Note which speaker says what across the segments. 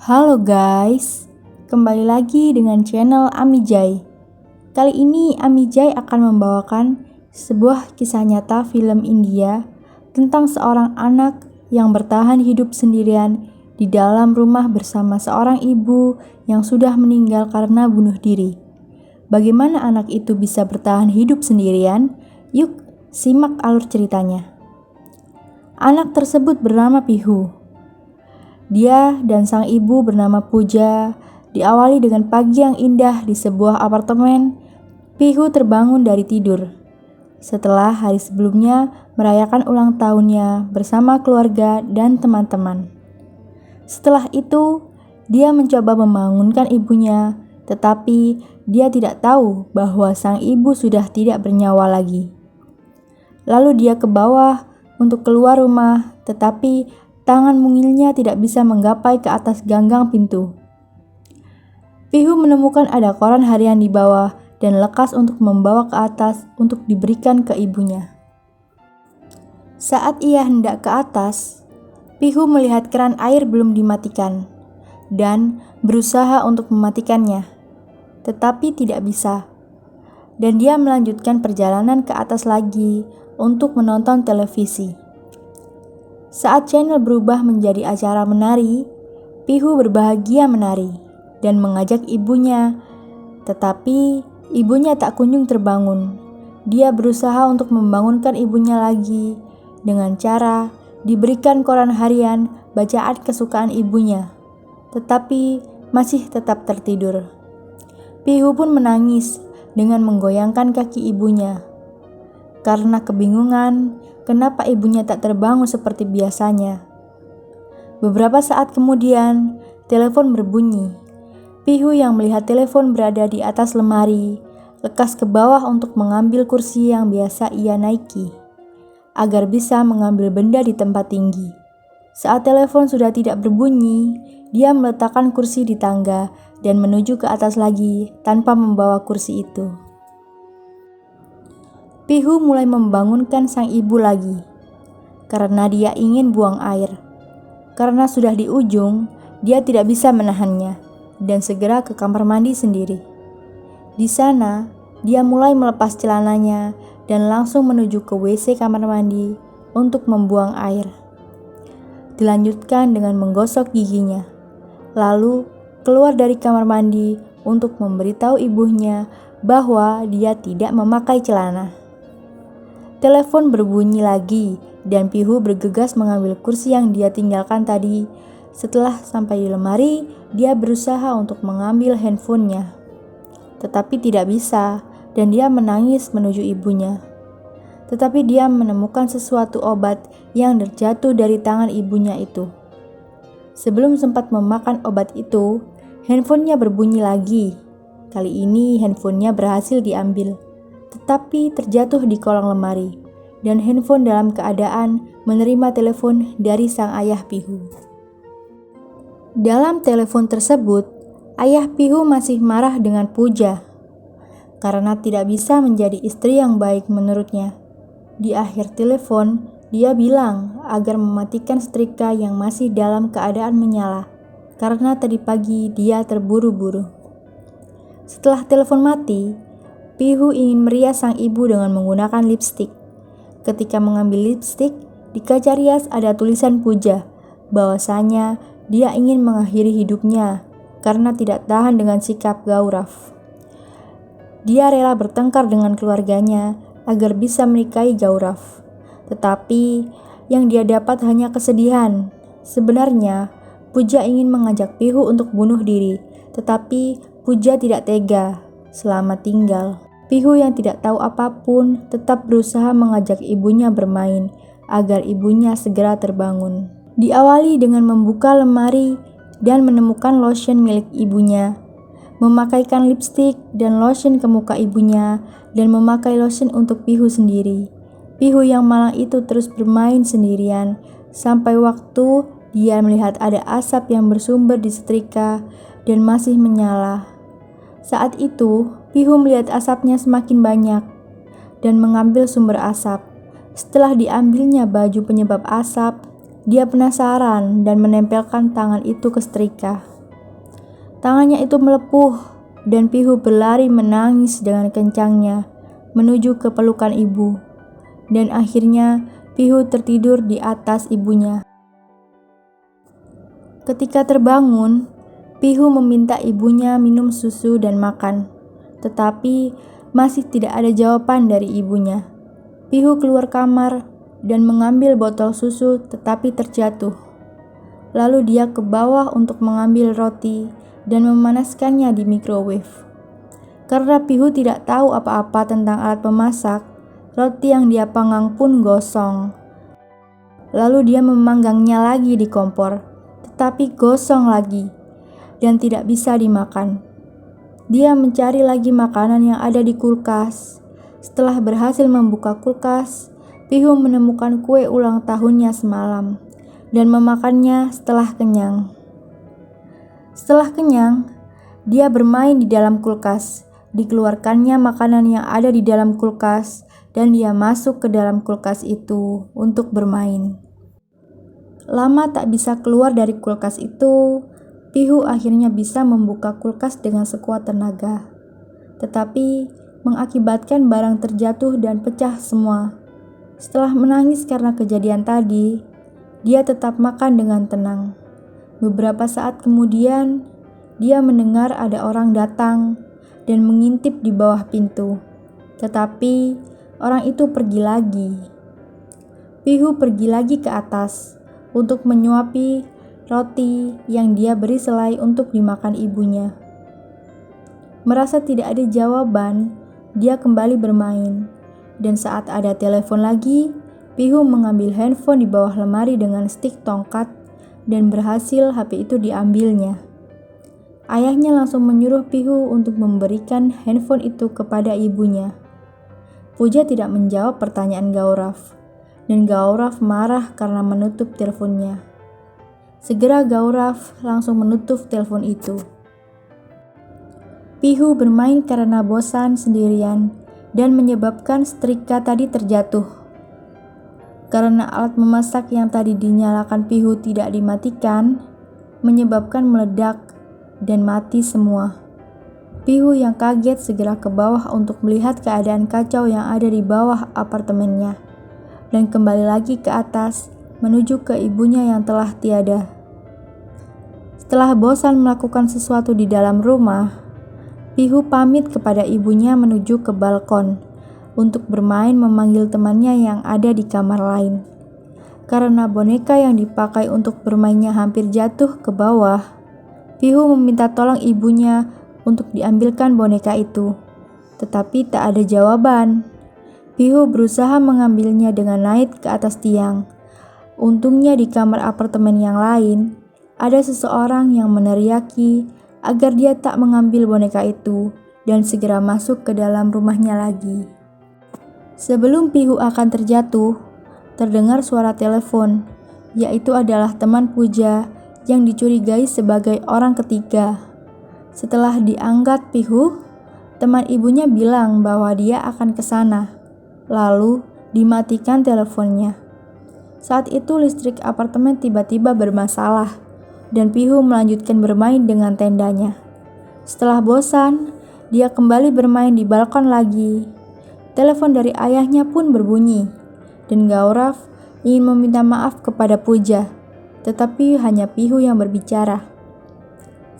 Speaker 1: Halo guys, kembali lagi dengan channel Amijay. Kali ini Amijay akan membawakan sebuah kisah nyata film India tentang seorang anak yang bertahan hidup sendirian di dalam rumah bersama seorang ibu yang sudah meninggal karena bunuh diri. Bagaimana anak itu bisa bertahan hidup sendirian? Yuk, simak alur ceritanya. Anak tersebut bernama Pihu. Dia dan sang ibu bernama Puja. Diawali dengan pagi yang indah di sebuah apartemen. Pihu terbangun dari tidur setelah hari sebelumnya merayakan ulang tahunnya bersama keluarga dan teman-teman. Setelah itu, dia mencoba membangunkan ibunya, tetapi dia tidak tahu bahwa sang ibu sudah tidak bernyawa lagi. Lalu dia ke bawah untuk keluar rumah, tetapi tangan mungilnya tidak bisa menggapai ke atas ganggang pintu. Pihu menemukan ada koran harian di bawah dan lekas untuk membawa ke atas untuk diberikan ke ibunya. Saat ia hendak ke atas, Pihu melihat keran air belum dimatikan dan berusaha untuk mematikannya, tetapi tidak bisa. Dan dia melanjutkan perjalanan ke atas lagi untuk menonton televisi. Saat channel berubah menjadi acara menari, Pihu berbahagia menari dan mengajak ibunya, tetapi ibunya tak kunjung terbangun. Dia berusaha untuk membangunkan ibunya lagi dengan cara diberikan koran harian bacaan kesukaan ibunya, tetapi masih tetap tertidur. Pihu pun menangis dengan menggoyangkan kaki ibunya karena kebingungan kenapa ibunya tak terbangun seperti biasanya. Beberapa saat kemudian, telepon berbunyi. Pihu yang melihat telepon berada di atas lemari, lekas ke bawah untuk mengambil kursi yang biasa ia naiki, agar bisa mengambil benda di tempat tinggi. Saat telepon sudah tidak berbunyi, dia meletakkan kursi di tangga dan menuju ke atas lagi tanpa membawa kursi itu. Pihu mulai membangunkan sang ibu lagi, karena dia ingin buang air. Karena sudah di ujung, dia tidak bisa menahannya, dan segera ke kamar mandi sendiri. Di sana, dia mulai melepas celananya dan langsung menuju ke WC kamar mandi untuk membuang air. Dilanjutkan dengan menggosok giginya, lalu keluar dari kamar mandi untuk memberitahu ibunya bahwa dia tidak memakai celana. Telepon berbunyi lagi dan Pihu bergegas mengambil kursi yang dia tinggalkan tadi. Setelah sampai di lemari, dia berusaha untuk mengambil handphonenya, tetapi tidak bisa dan dia menangis menuju ibunya. Tetapi dia menemukan sesuatu obat yang terjatuh dari tangan ibunya itu. Sebelum sempat memakan obat itu, handphonenya berbunyi lagi. Kali ini handphonenya berhasil diambil, tetapi terjatuh di kolong lemari, dan handphone dalam keadaan menerima telepon dari sang ayah Pihu. Dalam telepon tersebut, ayah Pihu masih marah dengan Puja karena tidak bisa menjadi istri yang baik menurutnya. Di akhir telepon, dia bilang agar mematikan setrika yang masih dalam keadaan menyala karena tadi pagi dia terburu-buru. Setelah telepon mati, Pihu ingin merias sang ibu dengan menggunakan lipstik. Ketika mengambil lipstik, di kaca rias ada tulisan Puja, bahwasanya dia ingin mengakhiri hidupnya karena tidak tahan dengan sikap Gaurav. Dia rela bertengkar dengan keluarganya agar bisa menikahi Gaurav. Tetapi yang dia dapat hanya kesedihan. Sebenarnya, Puja ingin mengajak Pihu untuk bunuh diri, tetapi Puja tidak tega. Selamat tinggal. Pihu yang tidak tahu apapun tetap berusaha mengajak ibunya bermain agar ibunya segera terbangun. Diawali dengan membuka lemari dan menemukan lotion milik ibunya, memakaikan lipstik dan lotion ke muka ibunya, dan memakai lotion untuk Pihu sendiri. Pihu yang malang itu terus bermain sendirian sampai waktu dia melihat ada asap yang bersumber di setrika dan masih menyala. Saat itu, Pihu melihat asapnya semakin banyak dan mengambil sumber asap. Setelah diambilnya baju penyebab asap, dia penasaran dan menempelkan tangan itu ke setrika. Tangannya itu melepuh dan Pihu berlari menangis dengan kencangnya menuju ke pelukan ibu. Dan akhirnya Pihu tertidur di atas ibunya. Ketika terbangun, Pihu meminta ibunya minum susu dan makan, tetapi masih tidak ada jawaban dari ibunya. Pihu keluar kamar dan mengambil botol susu tetapi terjatuh. Lalu dia ke bawah untuk mengambil roti dan memanaskannya di microwave. Karena Pihu tidak tahu apa-apa tentang alat memasak, roti yang dia panggang pun gosong. Lalu dia memanggangnya lagi di kompor, tetapi gosong lagi dan tidak bisa dimakan. Dia mencari lagi makanan yang ada di kulkas. Setelah berhasil membuka kulkas, Pihu menemukan kue ulang tahunnya semalam dan memakannya setelah kenyang. Setelah kenyang, dia bermain di dalam kulkas. Dikeluarkannya makanan yang ada di dalam kulkas dan dia masuk ke dalam kulkas itu untuk bermain. Lama tak bisa keluar dari kulkas itu, Pihu akhirnya bisa membuka kulkas dengan sekuat tenaga. Tetapi mengakibatkan barang terjatuh dan pecah semua. Setelah menangis karena kejadian tadi, dia tetap makan dengan tenang. Beberapa saat kemudian, dia mendengar ada orang datang dan mengintip di bawah pintu. Tetapi orang itu pergi lagi. Pihu pergi lagi ke atas untuk menyuapi roti yang dia beri selai untuk dimakan ibunya. Merasa tidak ada jawaban, dia kembali bermain. Dan saat ada telepon lagi, Pihu mengambil handphone di bawah lemari dengan stik tongkat dan berhasil HP itu diambilnya. Ayahnya langsung menyuruh Pihu untuk memberikan handphone itu kepada ibunya. Puja tidak menjawab pertanyaan Gaurav, dan Gaurav marah karena menutup teleponnya. Segera Gaurav langsung menutup telepon itu. Pihu bermain karena bosan sendirian dan menyebabkan setrika tadi terjatuh. Karena alat memasak yang tadi dinyalakan Pihu tidak dimatikan, menyebabkan meledak dan mati semua. Pihu yang kaget segera ke bawah untuk melihat keadaan kacau yang ada di bawah apartemennya, dan kembali lagi ke atas menuju ke ibunya yang telah tiada. Setelah bosan melakukan sesuatu di dalam rumah, Pihu pamit kepada ibunya menuju ke balkon untuk bermain memanggil temannya yang ada di kamar lain. Karena boneka yang dipakai untuk bermainnya hampir jatuh ke bawah, Pihu meminta tolong ibunya untuk diambilkan boneka itu. Tetapi tak ada jawaban. Pihu berusaha mengambilnya dengan naik ke atas tiang. Untungnya di kamar apartemen yang lain, ada seseorang yang meneriaki agar dia tak mengambil boneka itu dan segera masuk ke dalam rumahnya lagi. Sebelum Pihu akan terjatuh, terdengar suara telepon, yaitu adalah teman Puja yang dicurigai sebagai orang ketiga. Setelah diangkat Pihu, teman ibunya bilang bahwa dia akan ke sana. Lalu dimatikan teleponnya. Saat itu listrik apartemen tiba-tiba bermasalah dan Pihu melanjutkan bermain dengan tendanya. Setelah bosan, dia kembali bermain di balkon lagi. Telepon dari ayahnya pun berbunyi, dan Gaurav ingin meminta maaf kepada Puja, tetapi hanya Pihu yang berbicara.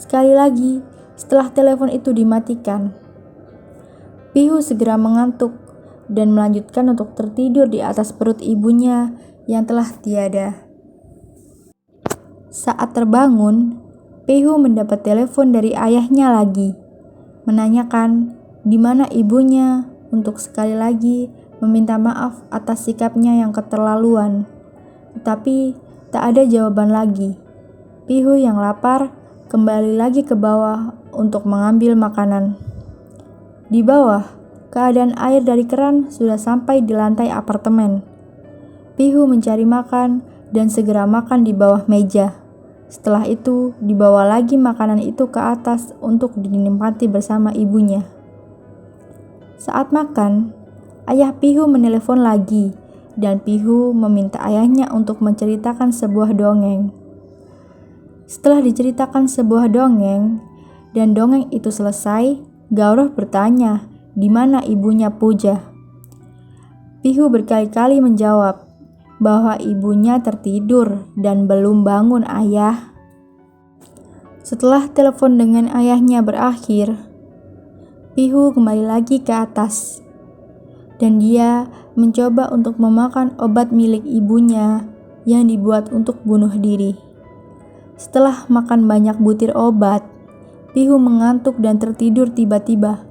Speaker 1: Sekali lagi, setelah telepon itu dimatikan, Pihu segera mengantuk dan melanjutkan untuk tertidur di atas perut ibunya yang telah tiada. Saat terbangun, Pihu mendapat telepon dari ayahnya lagi, menanyakan di mana ibunya untuk sekali lagi meminta maaf atas sikapnya yang keterlaluan. Tetapi tak ada jawaban lagi. Pihu yang lapar kembali lagi ke bawah untuk mengambil makanan. Di bawah, keadaan air dari keran sudah sampai di lantai apartemen. Pihu mencari makan dan segera makan di bawah meja. Setelah itu, dibawa lagi makanan itu ke atas untuk dinikmati bersama ibunya. Saat makan, ayah Pihu menelepon lagi dan Pihu meminta ayahnya untuk menceritakan sebuah dongeng. Setelah diceritakan sebuah dongeng, Dan dongeng itu selesai, Gaurav bertanya, di mana ibunya Pooja? Pihu berkali-kali menjawab bahwa ibunya tertidur dan belum bangun, ayah. Setelah telepon dengan ayahnya berakhir, Pihu kembali lagi ke atas dan dia mencoba untuk memakan obat milik ibunya yang dibuat untuk bunuh diri. Setelah makan banyak butir obat, Pihu mengantuk dan tertidur tiba-tiba.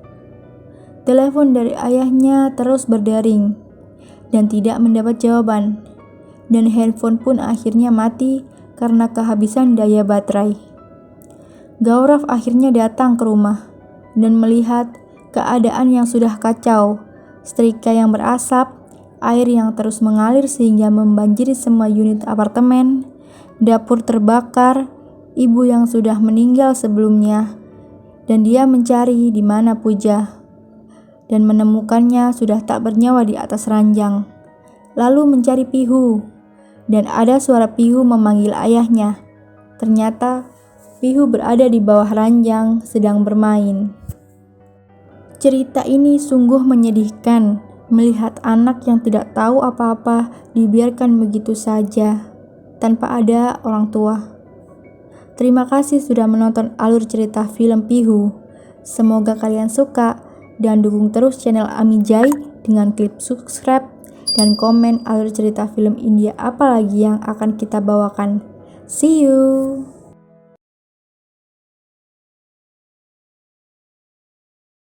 Speaker 1: Telepon dari ayahnya terus berdering dan tidak mendapat jawaban, dan handphone pun akhirnya mati karena kehabisan daya baterai. Gaurav akhirnya datang ke rumah dan melihat keadaan yang sudah kacau, setrika yang berasap, air yang terus mengalir sehingga membanjiri semua unit apartemen, dapur terbakar, ibu yang sudah meninggal sebelumnya, dan dia mencari di mana Pooja dan menemukannya sudah tak bernyawa di atas ranjang. Lalu mencari Pihu dan ada suara Pihu memanggil ayahnya. Ternyata Pihu berada di bawah ranjang sedang bermain. Cerita ini sungguh menyedihkan melihat anak yang tidak tahu apa-apa dibiarkan begitu saja tanpa ada orang tua. Terima kasih sudah menonton alur cerita film Pihu. Semoga kalian suka dan dukung terus channel Amijay dengan klik subscribe dan komen alur cerita film India apa lagi yang akan kita bawakan. See you!